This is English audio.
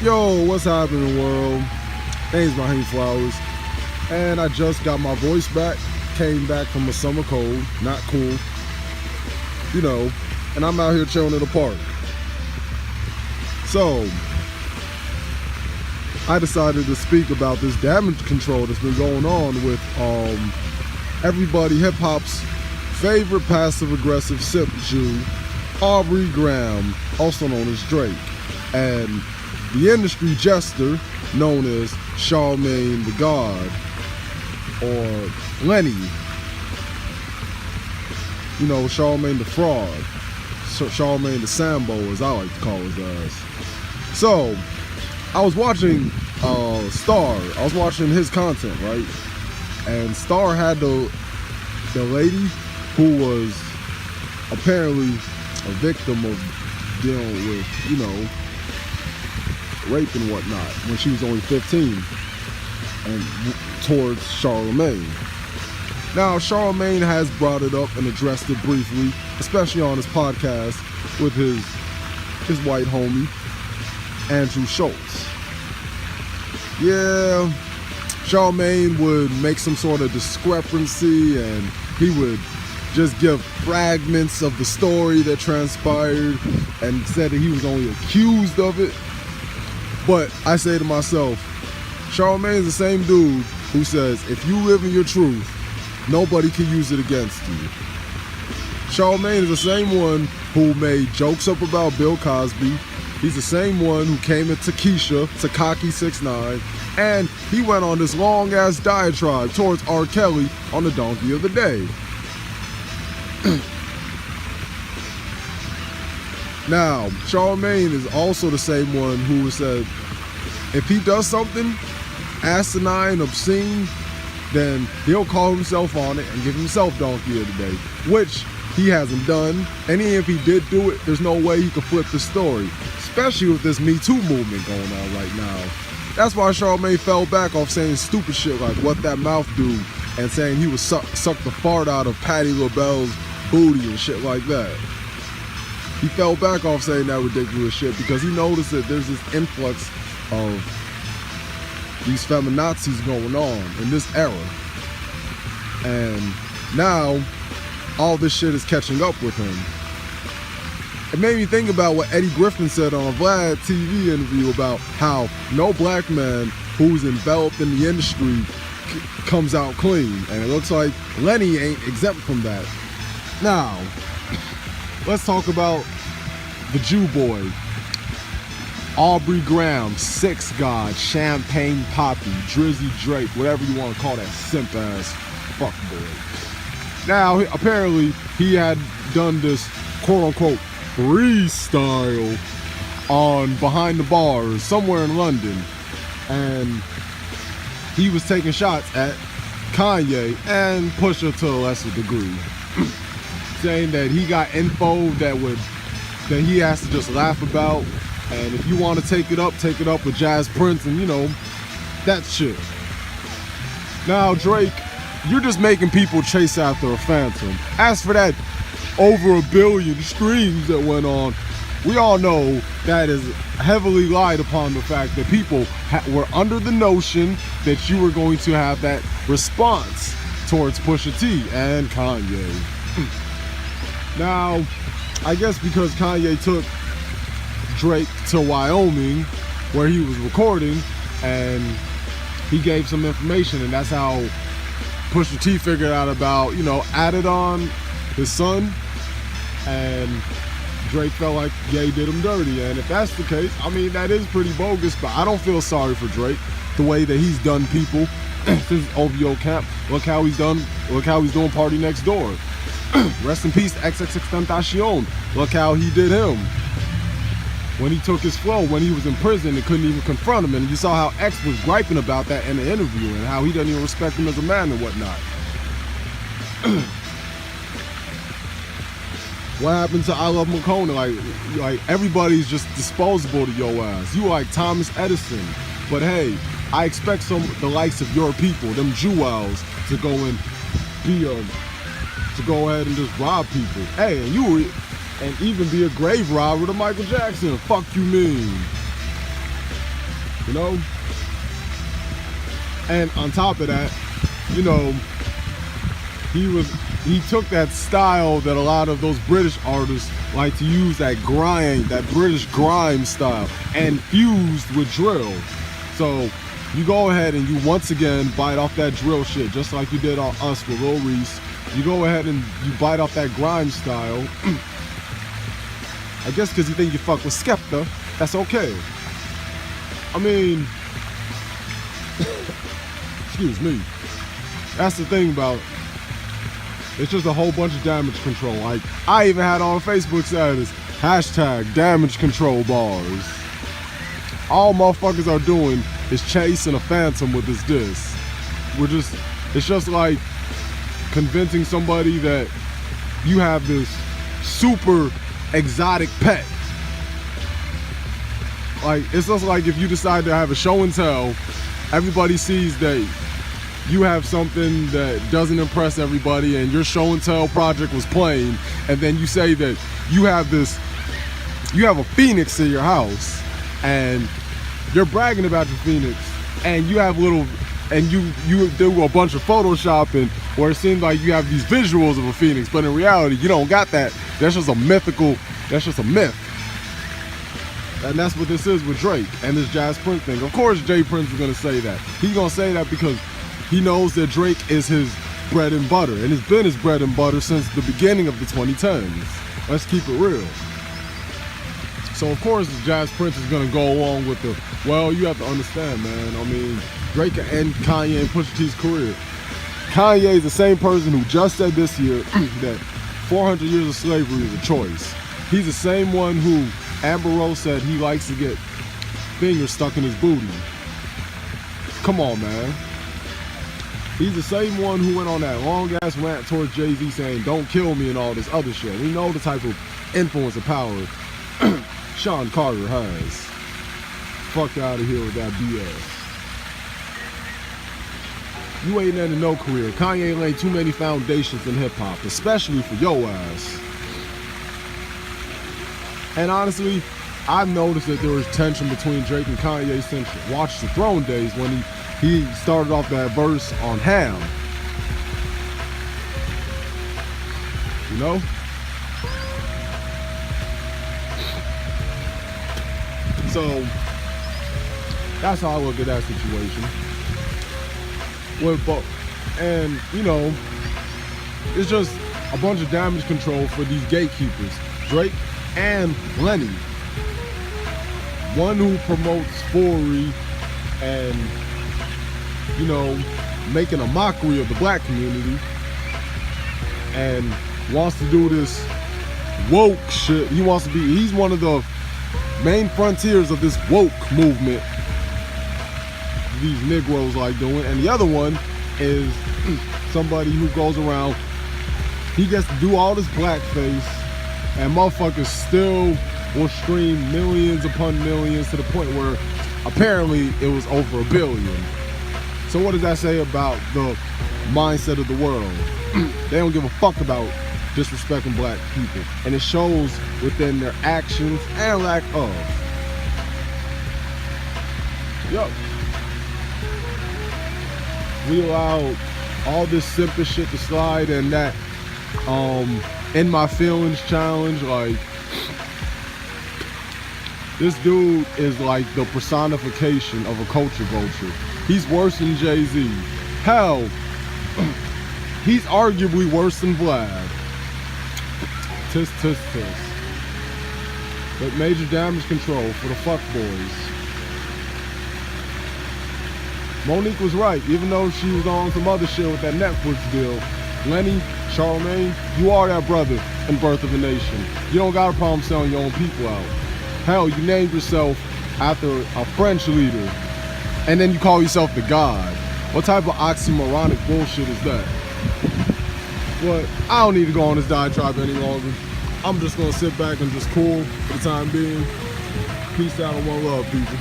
Yo, what's happening, world? Name's Mahane Flowers, and I just got my voice back. Came back from a summer cold, not cool, you know, and I'm out here chilling in the park. So, I decided to speak about this damage control that's been going on with everybody hip hop's favorite passive-aggressive simp Jew, Aubrey Graham, also known as Drake, and the industry jester known as Charlemagne the God, or Lenny, you know, Charlemagne the Fraud, Charlemagne the Sambo, as I like to call his ass. So, I was watching Star, I was watching his content, right? And Star had the lady who was apparently a victim of dealing with, you know, rape and whatnot when she was only 15, and towards Charlemagne. Now, Charlemagne has brought it up and addressed it briefly, especially on his podcast with his white homie, Andrew Schultz. Yeah, Charlemagne would make some sort of discrepancy and he would just give fragments of the story that transpired and said that he was only accused of it. But I say to myself, Charlemagne is the same dude who says, if you live in your truth, nobody can use it against you. Charlemagne is the same one who made jokes up about Bill Cosby. He's the same one who came at Tekashi 6ix9ine, and he went on this long-ass diatribe towards R. Kelly on the Donkey of the Day. Now, Charlemagne is also the same one who said, if he does something asinine, obscene, then he'll call himself on it and give himself Donkey of the Day, which he hasn't done. And even if he did do it, there's no way he could flip the story, especially with this Me Too movement going on right now. That's why Charlemagne fell back off saying stupid shit like what that mouth do, and saying he would suck the fart out of Patti LaBelle's booty and shit like that. He fell back off saying that ridiculous shit because he noticed that there's this influx of these feminazis going on in this era. And now, all this shit is catching up with him. It made me think about what Eddie Griffin said on a Vlad TV interview about how no black man who's enveloped in the industry comes out clean. And it looks like Lenny ain't exempt from that. Now, let's talk about the Jew boy, Aubrey Graham, Six God, Champagne Poppy, Drizzy Drake, whatever you want to call that simp ass fuck boy. Now, apparently, he had done this quote unquote freestyle on Behind the Bars somewhere in London, and he was taking shots at Kanye and Pusha to a lesser degree, saying that he got info that he has to just laugh about, and if you want to take it up with Jazz Prince and, you know, that shit. Now, Drake, you're just making people chase after a phantom. As for that over 1 billion streams that went on, we all know that is heavily lied upon the fact that people were under the notion that you were going to have that response towards Pusha T and Kanye. Now, I guess because Kanye took Drake to Wyoming where he was recording and he gave some information, and that's how Pusha T figured out about, you know, added on his son, and Drake felt like Ye did him dirty. And if that's the case, I mean, that is pretty bogus, but I don't feel sorry for Drake the way that he's done people since OVO camp. Look how he's doing Party Next Door. Rest in peace, XXXTentaction. Look how he did him. When he took his flow, when he was in prison, they couldn't even confront him. And you saw how X was griping about that in the interview and how he doesn't even respect him as a man and whatnot. What happened to I Love Makona? Like everybody's just disposable to your ass. You like Thomas Edison. But hey, I expect the likes of your people, them jewels, to go and to go ahead and just rob people. Hey, and even be a grave robber to Michael Jackson. Fuck you mean? you know? And on top of that, you know, he took that style that a lot of those British artists like to use, that British grime style, and fused with drill. So you go ahead and you once again bite off that drill shit, just like you did on us with Lil Reese. You go ahead and you bite off that grime style. I guess because you think you fuck with Skepta, that's okay. I mean, excuse me. That's the thing about, it's just a whole bunch of damage control. Like, I even had on Facebook status, hashtag damage control bars. All motherfuckers are doing is chasing a phantom with this disc. It's just like convincing somebody that you have this super exotic pet. Like, it's just like if you decide to have a show and tell, everybody sees that you have something that doesn't impress everybody and your show and tell project was plain, and then you say that you have a phoenix in your house and you're bragging about your phoenix, and you have you do a bunch of photoshopping where it seems like you have these visuals of a phoenix, but in reality you don't got that. That's just a myth. And that's what this is with Drake and this Jazz Prince thing. Of course Jay Prince is gonna say that. He's gonna say that because he knows that Drake is his bread and butter, and it's been his bread and butter since the beginning of the 2010s. Let's keep it real. So of course Jazz Prince is gonna go along with the, well, you have to understand, man. I mean, Drake and Kanye and Pusha T's career. Kanye is the same person who just said this year that 400 years of slavery is a choice. He's the same one who Amber Rose said he likes to get fingers stuck in his booty. Come on, man. He's the same one who went on that long-ass rant towards Jay-Z saying, don't kill me and all this other shit. We know the type of influence and power Sean Carter has. Fuck out of here with that BS. You ain't ended no career. Kanye laid too many foundations in hip-hop, especially for your ass. And honestly, I've noticed that there was tension between Drake and Kanye since Watch the Throne days, when he started off that verse on Ham. You know? So that's how I look at that situation. And you know, it's just a bunch of damage control for these gatekeepers, Drake and Lenny. One who promotes foolery and, you know, making a mockery of the black community and wants to do this woke shit. He's one of the main frontiers of this woke movement these Negroes like doing. And the other one is somebody who goes around, he gets to do all this blackface, and motherfuckers still will stream millions upon millions, to the point where apparently it was over 1 billion. So what does that say about the mindset of the world? They don't give a fuck about disrespecting black people, and it shows within their actions and lack of. Yo, we allowed all this simple shit to slide, and that in my feelings challenge, like, this dude is like the personification of a culture vulture. He's worse than Jay-Z. Hell, he's arguably worse than Vlad. Tisk, tisk, tisk. But major damage control for the fuck boys. Monique was right, even though she was on some other shit with that Netflix deal. Lenny, Charlemagne, you are that brother in Birth of a Nation. You don't got a problem selling your own people out. Hell, you named yourself after a French leader, and then you call yourself the God. What type of oxymoronic bullshit is that? But I don't need to go on this diatribe any longer. I'm just gonna sit back and just cool for the time being. Peace out and one love, people.